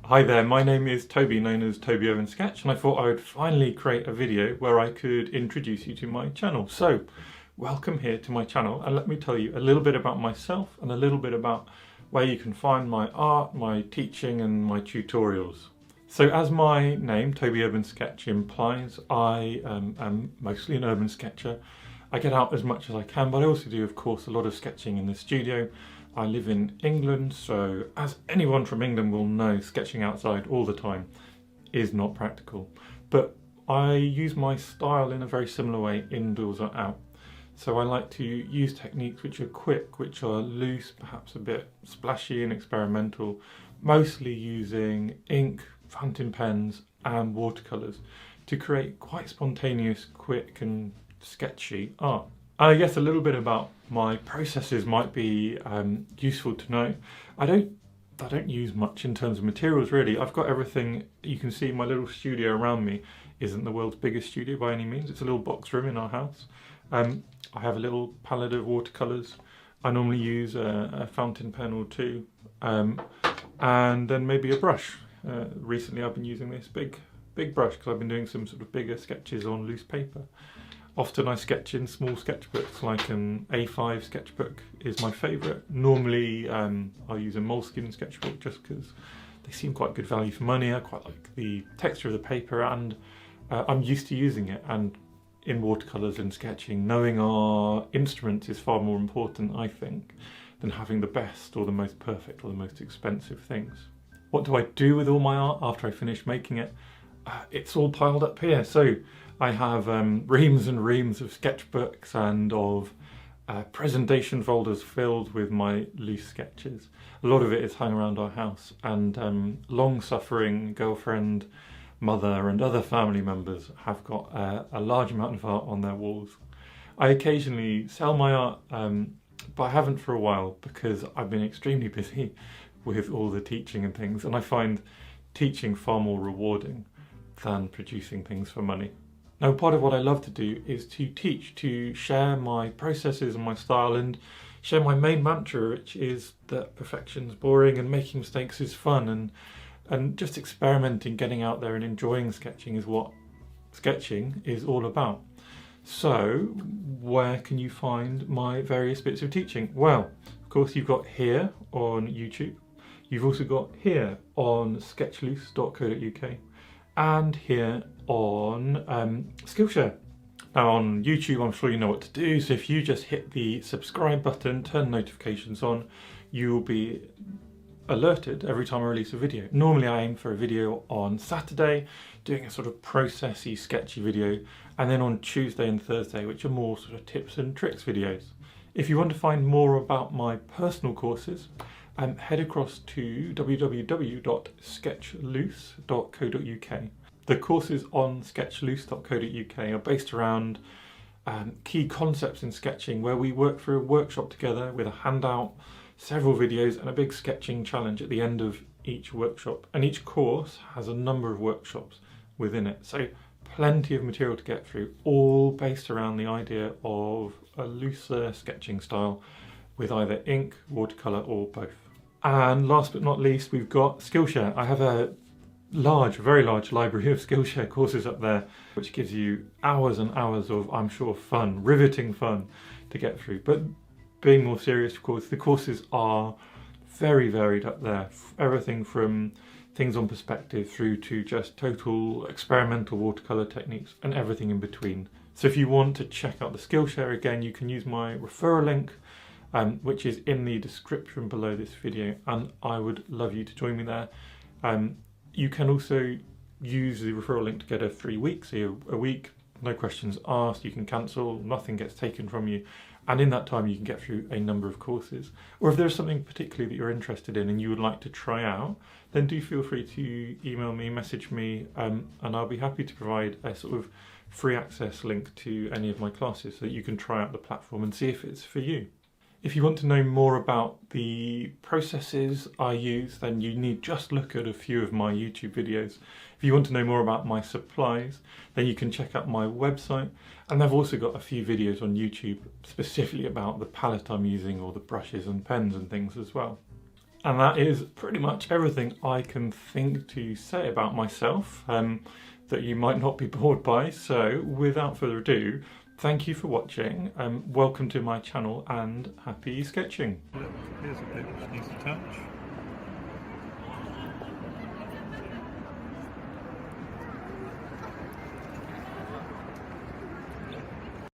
Hi there, my name is Toby, known as Toby Owen Sketch, and I thought I would finally create a video where I could introduce you to my channel. So, welcome here to my channel, and let me tell you a little bit about myself and a little bit about where you can find my art, my teaching and my tutorials. So as my name, Toby Urban Sketch, implies, I am mostly an urban sketcher. I get out as much as I can, but I also do, of course, a lot of sketching in the studio. I live in England, so as anyone from England will know, sketching outside all the time is not practical. But I use my style in a very similar way indoors or out. So I like to use techniques which are quick, which are loose, perhaps a bit splashy and experimental, mostly using ink, fountain pens and watercolours to create quite spontaneous, quick and sketchy art. I guess a little bit about my processes might be useful to know. I don't use much in terms of materials really. I've got everything. You can see my little studio around me isn't the world's biggest studio by any means. It's a little box room in our house. I have a little palette of watercolours. I normally use a fountain pen or two, and then maybe a brush. Recently I've been using this big brush because I've been doing some sort of bigger sketches on loose paper. Often I sketch in small sketchbooks, like an A5 sketchbook is my favourite. Normally I'll use a moleskin sketchbook just because they seem quite good value for money. I quite like the texture of the paper and I'm used to using it. And in watercolours and sketching, knowing our instruments is far more important, I think, than having the best or the most perfect or the most expensive things. What do I do with all my art after I finish making it? It's all piled up here. So I have reams and reams of sketchbooks and of presentation folders filled with my loose sketches. A lot of it is hung around our house, and long-suffering girlfriend, mother and other family members have got a large amount of art on their walls. I occasionally sell my art, but I haven't for a while because I've been extremely busy with all the teaching and things, and I find teaching far more rewarding than producing things for money. Now, part of what I love to do is to teach, to share my processes and my style and share my main mantra, which is that perfection's boring and making mistakes is fun, and just experimenting, getting out there and enjoying sketching is what sketching is all about. So where can you find my various bits of teaching? Well, of course you've got here on YouTube. You've also got here on sketchloose.co.uk and here on SkillShare. Now on YouTube, I'm sure you know what to do. So if you just hit the subscribe button, turn notifications on, you will be alerted every time I release a video. Normally I aim for a video on Saturday, doing a sort of processy, sketchy video, and then on Tuesday and Thursday, which are more sort of tips and tricks videos. If you want to find more about my personal courses, head across to www.sketchloose.co.uk. The courses on sketchloose.co.uk are based around key concepts in sketching, where we work through a workshop together with a handout, several videos and a big sketching challenge at the end of each workshop. And each course has a number of workshops within it. So plenty of material to get through, all based around the idea of a looser sketching style with either ink, watercolour or both. And last but not least, we've got SkillShare. I have a very large library of SkillShare courses up there, which gives you hours and hours of, I'm sure, fun, riveting fun to get through. But being more serious, of course, the courses are very varied up there. Everything from things on perspective through to just total experimental watercolour techniques and everything in between. So if you want to check out the SkillShare again, you can use my referral link, which is in the description below this video, and I would love you to join me there. You can also use the referral link to get a free week, so a week, no questions asked, you can cancel, nothing gets taken from you, and in that time you can get through a number of courses. Or if there's something particularly that you're interested in and you would like to try out, then do feel free to email me, message me, and I'll be happy to provide a sort of free access link to any of my classes so that you can try out the platform and see if it's for you. If you want to know more about the processes I use, then you need just look at a few of my YouTube videos. If you want to know more about my supplies, then you can check out my website. And I've also got a few videos on YouTube specifically about the palette I'm using or the brushes and pens and things as well. And that is pretty much everything I can think to say about myself that you might not be bored by. So without further ado, thank you for watching, welcome to my channel and happy sketching. Here's a bit which needs to touch.